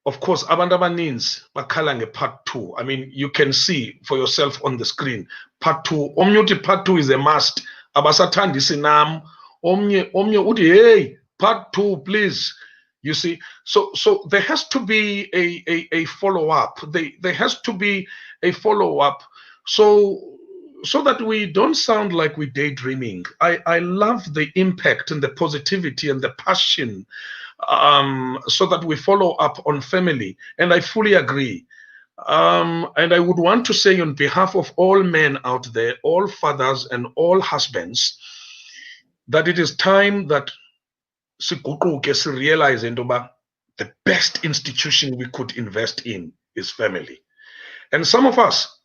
of course, abantu abaninzi bakhala nge-part 2. I mean, you can see for yourself on the screen. Part 2. Omnye uthi part 2 is a must. Abasathandisi nam. Omnye uthi, hey, part 2, please. You see, so there has to be a follow-up. There has to be a follow-up. So that we don't sound like we're daydreaming. I love the impact and the positivity and the passion, so that we follow up on family. And I fully agree. And I would want to say on behalf of all men out there, all fathers and all husbands, that it is time that siguquke realize the best institution we could invest in is family. And some of us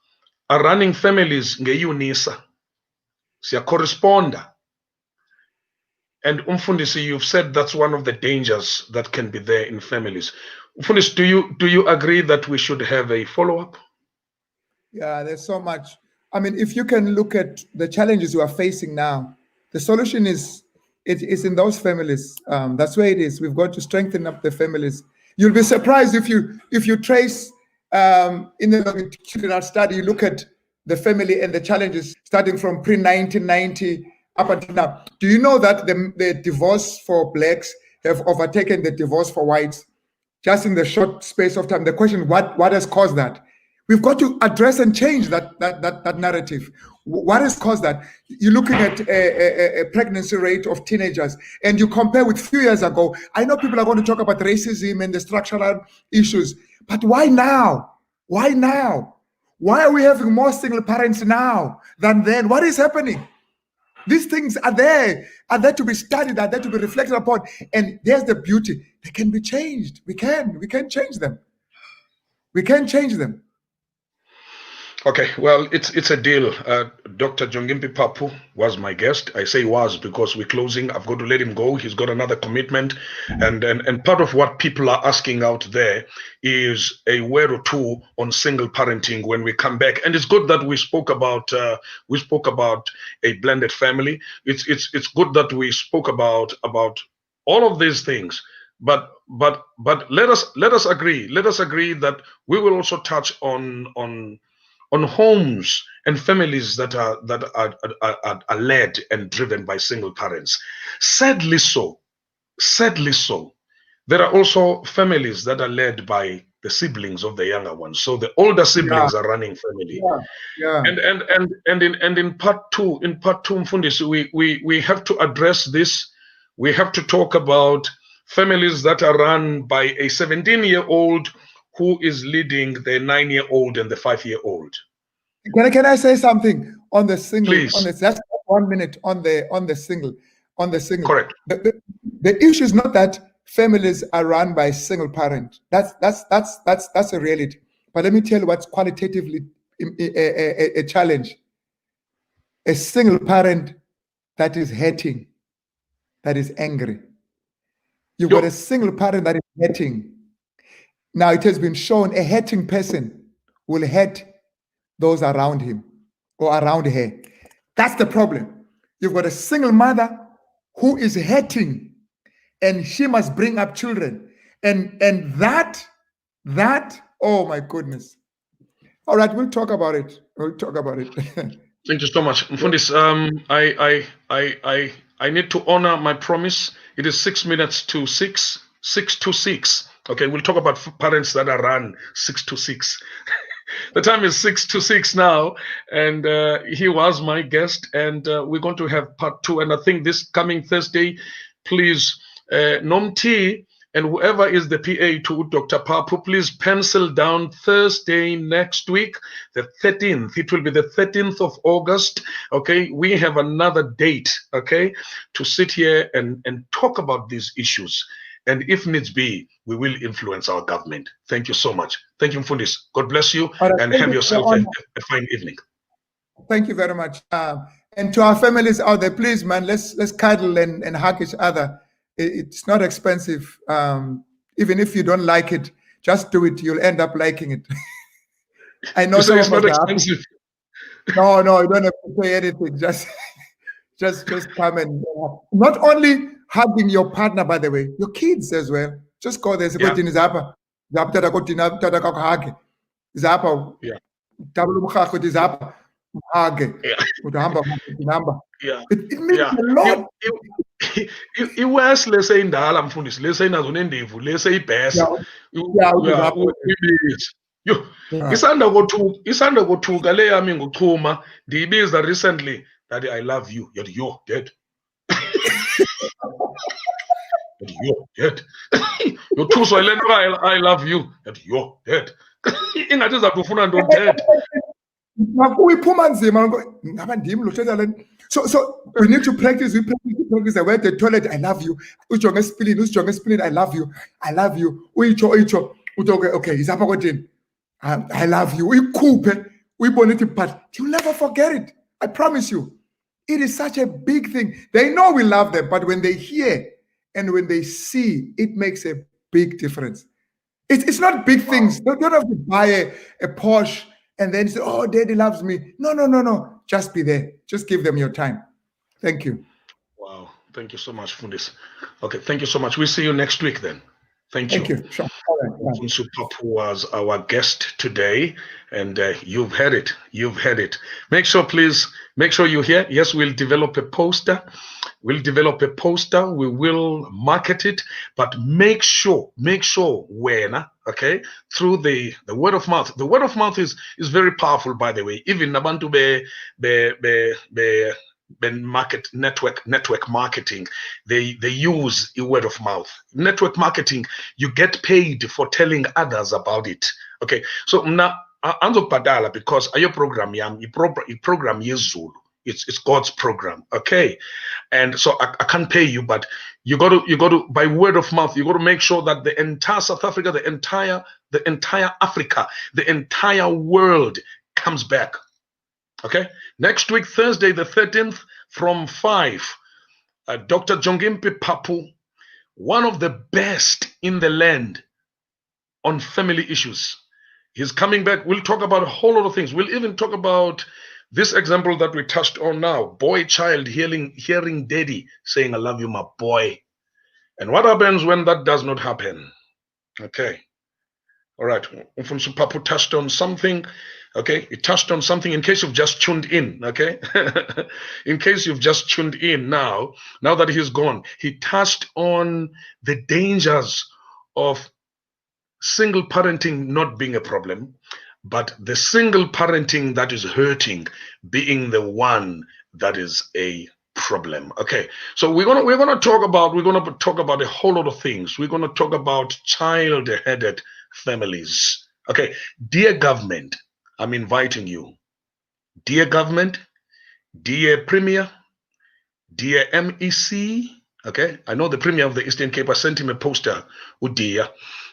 are running families nge-UNISA. Siyacorresponda. And Umfundisi, you've said that's one of the dangers that can be there in families. Umfundisi, do you agree that we should have a follow-up? Yeah, there's so much. I mean, if you can look at the challenges you are facing now, the solution is in those families. That's where it is. We've got to strengthen up the families. You'll be surprised if you trace in the longitudinal study, you look at the family and the challenges starting from pre-1990 up until now. Do you know that the divorce for blacks have overtaken the divorce for whites just in the short space of time? The question, what has caused that? We've got to address and change that narrative. What has caused that? You're looking at a pregnancy rate of teenagers, and you compare with a few years ago. I know people are going to talk about racism and the structural issues, but why now? Why now? Why are we having more single parents now than then? What is happening? These things are there to be studied, are there to be reflected upon. And there's the beauty. They can be changed. We can change them. We can change them. Okay, well, it's a deal. Dr. Jongimpi Papu was my guest. I say was because we're closing. I've got to let him go. He's got another commitment. And part of what people are asking out there is a word or two on single parenting when we come back. And it's good that we spoke about a blended family. It's good that we spoke about all of these things. But let us agree that we will also touch on homes and families that are led and driven by single parents. Sadly so, there are also families that are led by the siblings of the younger ones. So the older siblings are running family. Yeah. And in part two, Mfundisi, we have to address this. We have to talk about families that are run by a 17-year-old who is leading the 9-year-old and the 5-year-old. Can I say something on the single? Please. On the, just 1 minute on the single. Correct. The issue is not that families are run by a single parent. That's a reality. But let me tell you what's qualitatively a challenge. A single parent that is hurting, that is angry. You've got a single parent that is hurting. Now it has been shown a hurting person will hurt those around him or around her. That's the problem. You've got a single mother who is hurting, and she must bring up children. And that, oh my goodness. All right, we'll talk about it. Thank you so much. Mfundisi, I need to honor my promise. It is 6 minutes to 6 to 6. Okay, we'll talk about parents that are run 6 to 6. The time is 6 to 6 now, and he was my guest, and we're going to have part 2. And I think this coming Thursday, please, Nomti and whoever is the PA to Dr. Papu, please pencil down Thursday next week, the 13th. It will be the 13th of August. Okay, we have another date, okay, to sit here and talk about these issues. And if needs be, we will influence our government. Thank you so much. Thank you, Mfundisi. God bless you, and have yourself a fine evening. Thank you very much. And to our families out there, please, man, let's cuddle and hug each other. It's not expensive. Even if you don't like it, just do it. You'll end up liking it. I know it's not expensive. No, you don't have to pay anything. Just come and not only hugging your partner, by the way, your kids as well. Just go there. zapha tata kodina tata kakuhage zapha double umrharho uthi zapha umhage udahamba namba. It means a lot. iwes leseyindala mfundisi leseyinazo nendevu leseyibhesa yo isanda kothuka le yami nguchuma ndiyibiza recently that I love you yathi yo dad yo dad yothuswa yile nto I love you yathi yo dad ingathi iza kufuna ntoni dad uyiphuma nzima ngaba ndim lo thetha le. So we need to practice the word the toilet I love you ujonge esipilini I love you uyitsho okay izapha kodini I love you uyikhuphe uyibone ithi but you'll never forget it. I promise you. It is such a big thing. They know we love them, but when they hear and when they see, it makes a big difference. It's not big things. You don't have to buy a Porsche and then say, oh, daddy loves me. No. Just be there. Just give them your time. Thank you. Wow. Thank you so much, Fundis. Okay, thank you so much. We'll see you next week then. Thank you. Sure. Jongimpi Papu was our guest today, and you've heard it. Make sure you hear. Yes, we'll develop a poster. We will market it, but make sure when, okay, through the word of mouth. The word of mouth is very powerful, by the way. Even Nabantu market network marketing, they use a word of mouth. Network marketing, you get paid for telling others about it. Okay, so now anzokubhatala because ayo program yam program yezulu. It's God's program, okay? And so I can't pay you, but you got to by word of mouth, you got to make sure that the entire South Africa, the entire Africa, the entire world comes back. Okay? Next week, Thursday, the 13th, from 5, Dr. Jongimpi Papu, one of the best in the land on family issues. He's coming back. We'll talk about a whole lot of things. We'll even talk about this example that we touched on now, child hearing daddy saying, I love you, my boy. And what happens when that does not happen? Okay. All right. Jongimpi Papu touched on something. Okay. He touched on something in case you've just tuned in. Okay. In case you've just tuned in now that he's gone, he touched on the dangers of single parenting not being a problem, but the single parenting that is hurting being the one that is a problem. Okay, so we're gonna talk about a whole lot of things. We're gonna talk about child-headed families. Okay, dear government, I'm inviting you. Dear government, dear Premier, dear MEC. Okay, I know the Premier of the Eastern Cape. I sent him a poster, Udia,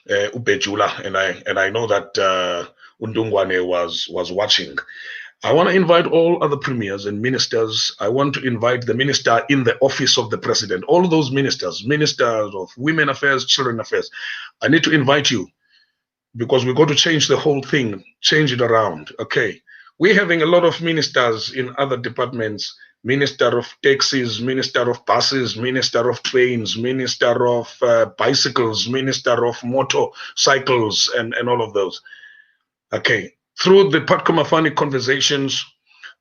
Ubejula, and I know that Undungwane was watching. I want to invite all other premiers and ministers. I want to invite the minister in the office of the president, all those ministers of women affairs, children affairs. I need to invite you because we're going to change the whole thing, change it around. Okay, we're having a lot of ministers in other departments, minister of taxis, minister of buses, minister of trains, minister of bicycles, minister of motorcycles, and all of those. Okay, through the Patco Mafani conversations,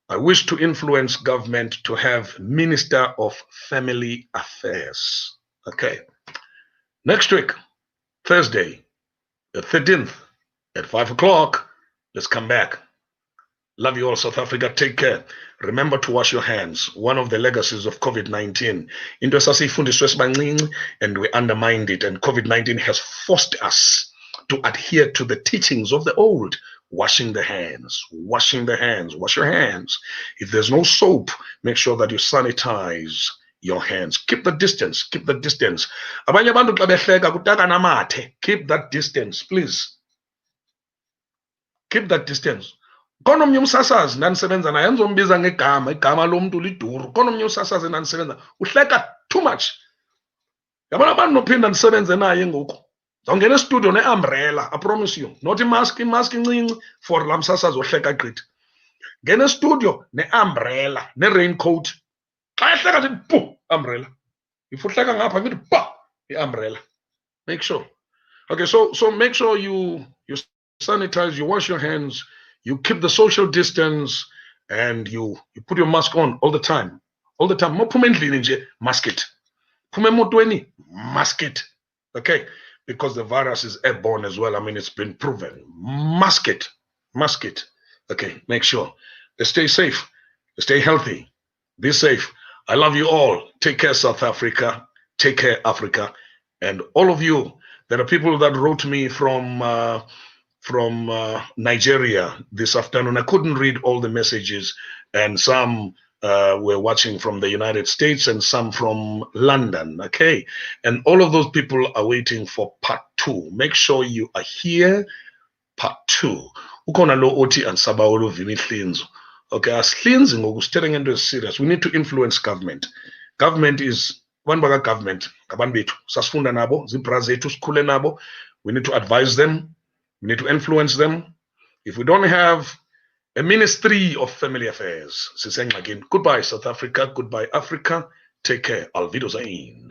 I wish to influence government to have Minister of Family Affairs. Okay, next week, Thursday, the 13th, at 5 o'clock, let's come back. Love you all, South Africa. Take care. Remember to wash your hands. One of the legacies of COVID-19. And we undermined it, and COVID-19 has forced us to adhere to the teachings of the old. Washing the hands, wash your hands. If there's no soap, make sure that you sanitize your hands. Keep the distance. Keep that distance, please. Keep that distance. Konomnye umsasazi nanisebenza naye enzombiza igama lomntu liduru. Konomnye umsasazi nanisebenza uhleka too much. Yabona abantu nophinda nisebenze naye ngoku. Zawungena estudio ne-umbrella, I promise you. Not imask incinci for la msasazi ohleka gqithi. Ngena estudio ne-umbrella, ne-raincoat. Xa ehleka nje pu, umbrella. If uhleka ngapha ngithi pa, i-umbrella. Make sure. Okay, so make sure you sanitize, you wash your hands, you keep the social distance, and you put your mask on all the time. All the time. Mophume endlini nje, mask it. Phume emotweni, mask it. Okay? Because the virus is airborne as well. I mean, it's been proven. Mask it. Mask it. Okay, make sure. Stay safe. Stay healthy. Be safe. I love you all. Take care, South Africa. Take care, Africa. And all of you, there are people that wrote me from Nigeria this afternoon. I couldn't read all the messages, and some were watching from the United States and some from London. Okay, and all of those people are waiting for part 2. Make sure you are here. Part 2. Ukhona lo othi ansaba oluvima ihlinzo. Okay, asihlinzi ngokusithetha ngento serious. We need to influence government. Government is abantu baka government, ngabantu bethu. Sasifunda nabo, zibra zethu sikhule nabo. We need to advise them. We need to influence them. If we don't have a Ministry of Family Affairs, sisengxakini. Goodbye, South Africa. Goodbye, Africa. Take care. Alvido Zain.